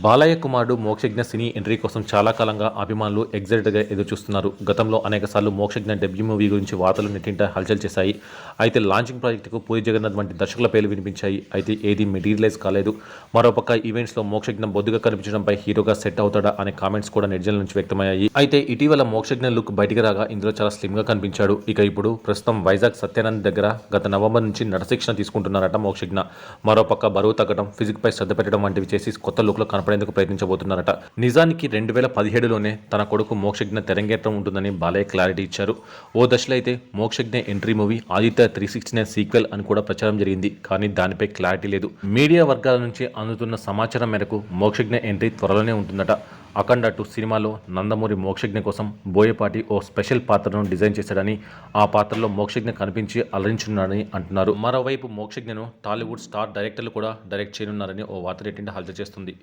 బాలయ్య కుమారుడు మోక్షజ్ఞ సినీ ఎంట్రీ కోసం చాలా కాలంగా అభిమానులు ఎగ్జైటెడ్గా ఎదురుచూస్తున్నారు. గతంలో అనేకసార్లు మోక్షజ్ఞ డెబ్యూ మూవీ గురించి వార్తలు నెట్టింట హల్చల్ చేశాయి. అయితే లాంచింగ్ ప్రాజెక్టుకు పూరి జగన్నాథ్ వంటి దర్శకుల పేర్లు వినిపించాయి. అయితే ఏది మెటీరియలైజ్ కాలేదు. మరోపక్క ఈవెంట్స్లో మోక్షజ్ఞ బొద్దుగా కనిపించడంపై హీరోగా సెట్ అవుతాడా అనే కామెంట్స్ కూడా నెటిజన్ల నుంచి వ్యక్తమయ్యాయి. అయితే ఇటీవల మోక్షజ్ఞ లుక్ బయటికి రాగా ఇందులో చాలా స్లిమ్గా కనిపించాడు. ఇక ఇప్పుడు ప్రస్తుతం వైజాగ్ సత్యానంద్ దగ్గర గత నవంబర్ నుంచి నటశిక్షణ తీసుకుంటున్నారట మోక్షజ్ఞ. మరోపక్క బరువు తగ్గడం, ఫిజిక్పై శ్రద్ధ పెట్టడం వంటివి చేసి కొత్త లుక్లో కనపడేందుకు ప్రయత్నించబోతున్నారట. నిజానికి 2017లోనే తన కొడుకు మోక్షజ్ఞ తెరంగేట్రం ఉంటుందని బాలయ్య క్లారిటీ ఇచ్చారు. ఓ దశలో అయితే Mokshagna entry movie Aditya 369 sequel అని కూడా ప్రచారం జరిగింది. కానీ దానిపై క్లారిటీ లేదు. మీడియా వర్గాల నుంచి అందుతున్న సమాచారం మేరకు మోక్షజ్ఞ ఎంట్రీ త్వరలోనే ఉంటుందట. అఖండ 2 సినిమాలో నందమూరి మోక్షజ్ఞ కోసం బోయపాటి ఓ స్పెషల్ పాత్రను డిజైన్ చేశాడని, ఆ పాత్రలో మోక్షజ్ఞ కనిపించి అలరించున్నాడని అంటున్నారు. మరోవైపు మోక్షజ్ఞను టాలీవుడ్ స్టార్ డైరెక్టర్లు కూడా డైరెక్ట్ చేయనున్నారని ఓ వార్త నెట్టింట హల్చల్ చేస్తుంది.